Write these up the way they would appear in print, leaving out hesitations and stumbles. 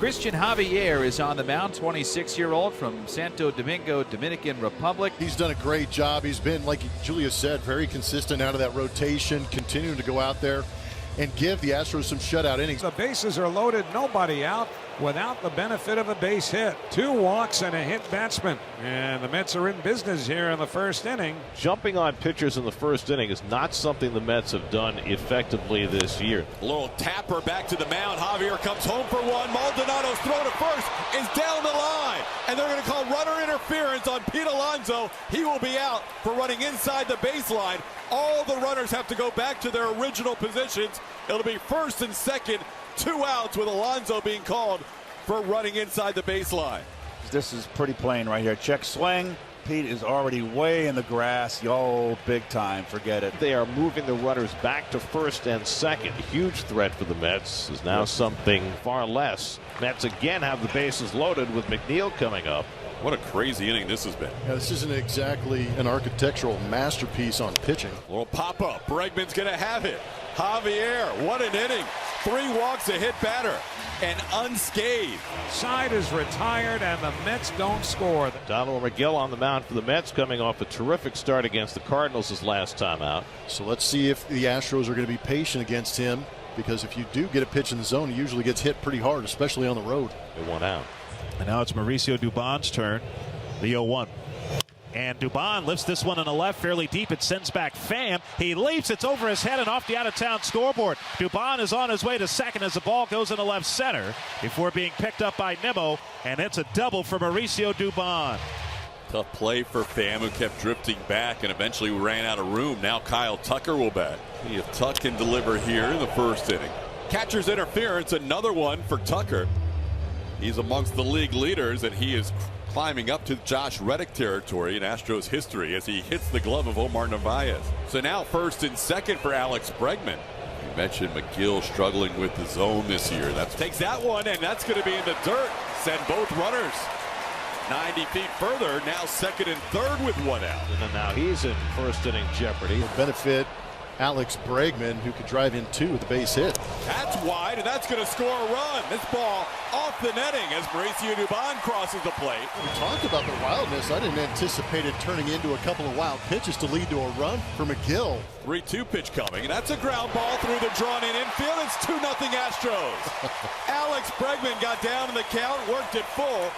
Christian Javier is on the mound, 26-year-old from Santo Domingo, Dominican Republic. He's done a great job. He's been, like Julia said, very consistent out of that rotation, continuing to go out there and give the Astros some shutout innings. The bases are loaded, nobody out without the benefit of a base hit. 2 walks and a hit batsman. And the Mets are in business here in the first inning. Jumping on pitchers in the first inning is not something the Mets have done effectively this year. A little tapper back to the mound. Javier comes home for one. Maldonado's throw to first is down the line. And they're going to call runner interference on Pete Alonso. He will be out for running inside the baseline. All the runners have to go back to their original positions. It'll be first and second, 2 outs with Alonso being called for running inside the baseline. This is pretty plain right here. Check swing. Pete is already way in the grass. Yo, big time. Forget it. They are moving the runners back to first and second. Huge threat for the Mets is now something far less. Mets again have the bases loaded with McNeil coming up. What a crazy inning this has been. Yeah, this isn't exactly an architectural masterpiece on pitching. A little pop-up. Bregman's going to have it. Javier, what an inning. 3 walks, a hit batter, and unscathed. Side is retired and the Mets don't score. Donald McGill on the mound for the Mets, coming off a terrific start against the Cardinals his last time out. So let's see if the Astros are going to be patient against him, because if you do get a pitch in the zone, he usually gets hit pretty hard, especially on the road. It went out. And now it's Mauricio Dubon's turn. The 0-1. And Dubon lifts this one in the left fairly deep. It sends back Pham. He leaps. It's over his head and off the out-of-town scoreboard. Dubon is on his way to second as the ball goes into left center before being picked up by Nimmo. And it's a double for Mauricio Dubon. Tough play for Pham, who kept drifting back and eventually ran out of room. Now Kyle Tucker will bat. If Tuck can deliver here in the first inning. Catcher's interference, another one for Tucker. He's amongst the league leaders, and he is climbing up to Josh Reddick territory in Astros history as he hits the glove of Omar Narvaez. So now first and second for Alex Bregman. You mentioned McGill struggling with the zone this year. That takes that one, and that's going to be in the dirt. Send both runners 90 feet further. Now second and third with 1 out. And then now he's in first inning jeopardy. Benefit Alex Bregman, who could drive in 2 with a base hit. That's wide, and that's going to score a run. This ball off the netting as Mauricio Dubon crosses the plate. We talked about the wildness. I didn't anticipate it turning into a couple of wild pitches to lead to a run for McGill. 3-2 pitch coming, and that's a ground ball through the drawn-in infield. It's 2-0 Astros. Alex Bregman got down in the count, worked it full,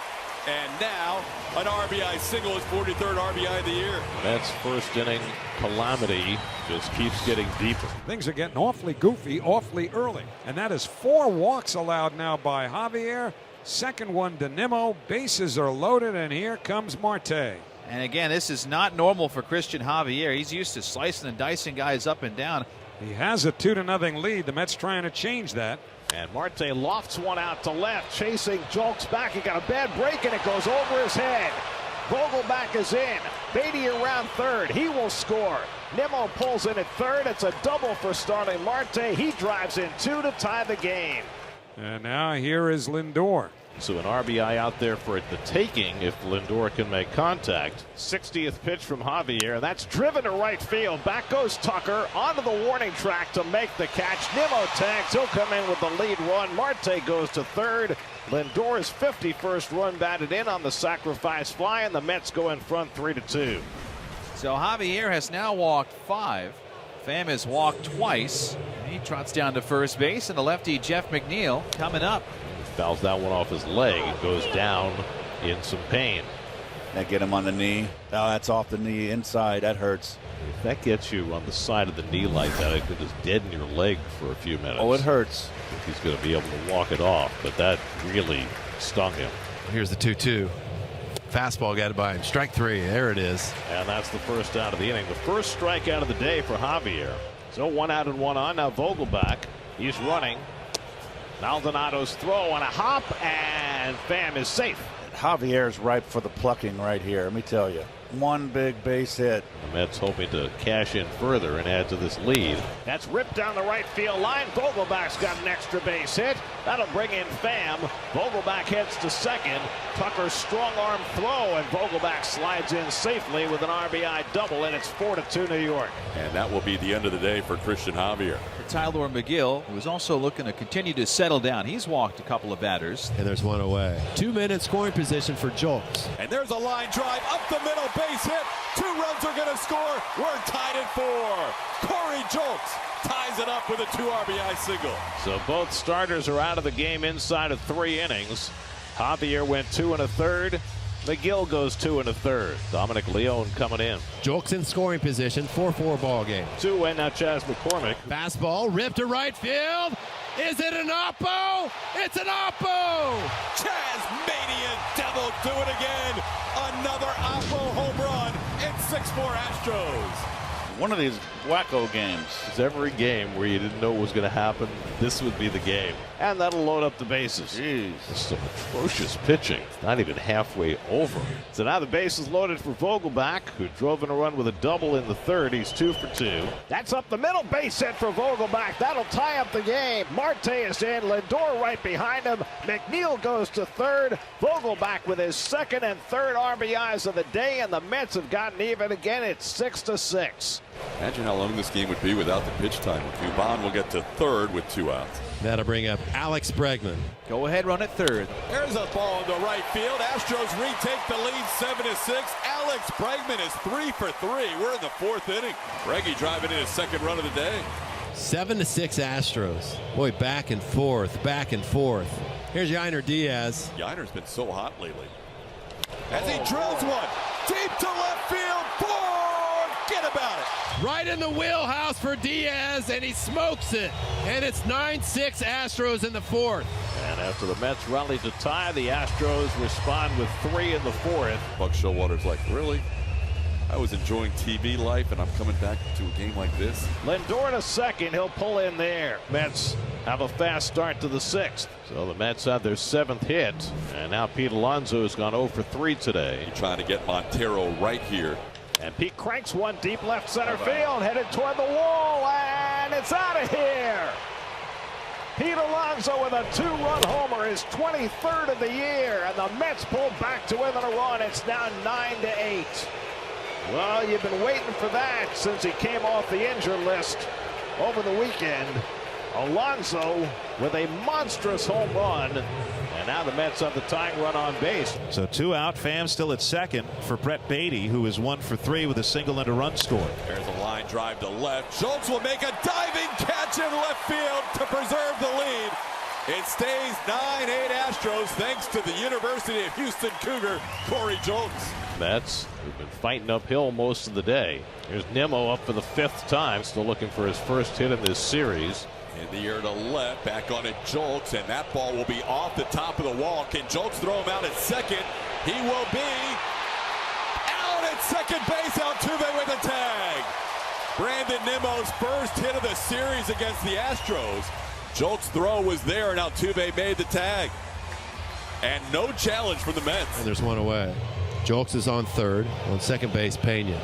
and now an RBI single, his 43rd RBI of the year. Mets first inning calamity just keeps getting deeper. Things are getting awfully goofy awfully early. And that is 4 walks allowed now by Javier. Second one to Nimmo. Bases are loaded, and here comes Marte. And again, this is not normal for Christian Javier. He's used to slicing and dicing guys up and down. He has a 2-0 lead. The Mets trying to change that. And Marte lofts one out to left, chasing, jolts back. He got a bad break, and it goes over his head. Vogelback is in. Beatty around third. He will score. Nimmo pulls in at third. It's a double for Starling Marte. He drives in 2 to tie the game. And now here is Lindor. So an RBI out there for the taking if Lindor can make contact. 60th pitch from Javier. That's driven to right field. Back goes Tucker onto the warning track to make the catch. Nimmo tags. He'll come in with the lead run. Marte goes to third. Lindor's 51st run batted in on the sacrifice fly, and the Mets go in front 3-2. So Javier has now walked 5. Pham has walked twice. He trots down to first base, and the lefty Jeff McNeil coming up. Fouls that one off his leg. It goes down in some pain. That get him on the knee. Oh, that's off the knee inside. That hurts. If that gets you on the side of the knee like that, it could just deaden your leg for a few minutes. Oh, it hurts. I think he's going to be able to walk it off, but that really stung him. Here's the 2-2. Fastball got it by him. Strike 3. There it is. And that's the first out of the inning. The first strikeout of the day for Javier. So 1 out and 1 on. Now Vogelback. He's running. Maldonado's throw on a hop, and Pham is safe. Javier's ripe for the plucking right here. Let me tell you. 1 big base hit. The Mets hoping to cash in further and add to this lead. That's ripped down the right field line. Vogelback's got an extra base hit. That'll bring in Pham. Vogelbach heads to second. Tucker's strong arm throw, and Vogelbach slides in safely with an RBI double, and it's 4-2 New York. And that will be the end of the day for Christian Javier. Tyler McGill, who is also looking to continue to settle down. He's walked a couple of batters. And there's one away. 2-minute scoring position for Jolks. And there's a line drive up the middle, base hit. 2 runs are going to score. We're tied at 4. Corey Jolks ties it up with a 2 RBI single. So both starters are out of the game inside of 3 innings. Javier went 2 1/3. McGill goes 2 1/3. Dominic Leone coming in. Jolks in scoring position, 4-4 ball game. 2 away now, Chas McCormick. Fastball ripped to right field. Is it an oppo? It's an oppo! Tasmanian Devils do it again. Another Oppo home run. It's 6-4 Astros. One of these wacko games. It's every game where you didn't know what was going to happen. This would be the game. And that'll load up the bases. Jeez. Some atrocious pitching. It's not even halfway over. So now the base is loaded for Vogelbach, who drove in a run with a double in the 3rd. He's 2 for 2. That's up the middle, base hit for Vogelbach. That'll tie up the game. Marte is in. Lindor right behind him. McNeil goes to 3rd. Vogelbach with his 2nd and 3rd RBIs of the day, and the Mets have gotten even again. It's 6-6. Imagine how long this game would be without the pitch time. Dubon will get to 3rd with 2 outs. That'll bring up Alex Bregman. Go ahead, run at 3rd. There's a ball into right field. Astros retake the lead 7-6. Alex Bregman is 3 for 3. We're in the 4th inning. Breggy driving in his 2nd run of the day. 7-6 Astros. Boy, back and forth, back and forth. Here's Yainer Diaz. Yainer's been so hot lately. As he drills one deep to left field. Forget about it. Right in the wheelhouse for Diaz, and he smokes it. And it's 9-6 Astros in the 4th. And after the Mets rally to tie, the Astros respond with 3 in the 4th. Buck Showalter's like, really? I was enjoying TV life, and I'm coming back to a game like this. Lindor to 2nd. He'll pull in there. Mets have a fast start to the 6th. So the Mets had their 7th hit. And now Pete Alonso has gone 0 for 3 today. Trying to get Montero right here. And Pete cranks one deep left center field, headed toward the wall, and it's out of here. Pete Alonso with a 2-run homer, his 23rd of the year, and the Mets pull back to within a run. It's now 9-8. Well, you've been waiting for that since he came off the injured list over the weekend. Alonso with a monstrous home run. And now the Mets have the tying run on base. So 2 out. Pham still at 2nd for Brett Beatty, who is 1 for 3 with a single and a run scored. There's a line drive to left. Schultz will make a diving catch in left field to preserve the lead. It stays 9-8 Astros thanks to the University of Houston Cougar, Corey Jolks. Mets have been fighting uphill most of the day. Here's Nimmo up for the 5th time, still looking for his first hit in this series. In the air to left, back on it Jolks, and that ball will be off the top of the wall. Can Jolks throw him out at 2nd? He will be out at 2nd base. Altuve with a tag. Brandon Nimmo's first hit of the series against the Astros. Jolks' throw was there, and Altuve made the tag. And no challenge from the Mets. And there's one away. Jolks is on 3rd. On 2nd base, Pena.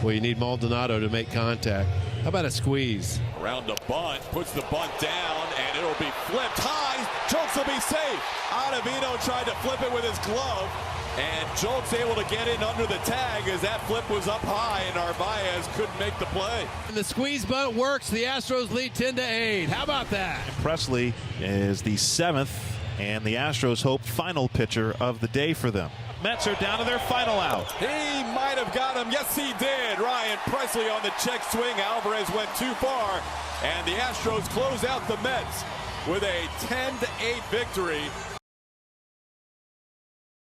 Well, you need Maldonado to make contact. How about a squeeze? Around the bunt, puts the bunt down, and it'll be flipped high. Jolks will be safe. Ottavino tried to flip it with his glove, and Jolks able to get in under the tag as that flip was up high, and Narvaez couldn't make the play. And the squeeze bunt works. The Astros lead 10-8. How about that? Presley is the 7th, and the Astros hope final pitcher of the day for them. Mets are down to their final out. He might have got him. Yes, he did. Ryan Presley on the check swing. Alvarez went too far, and the Astros close out the Mets with a 10-8 victory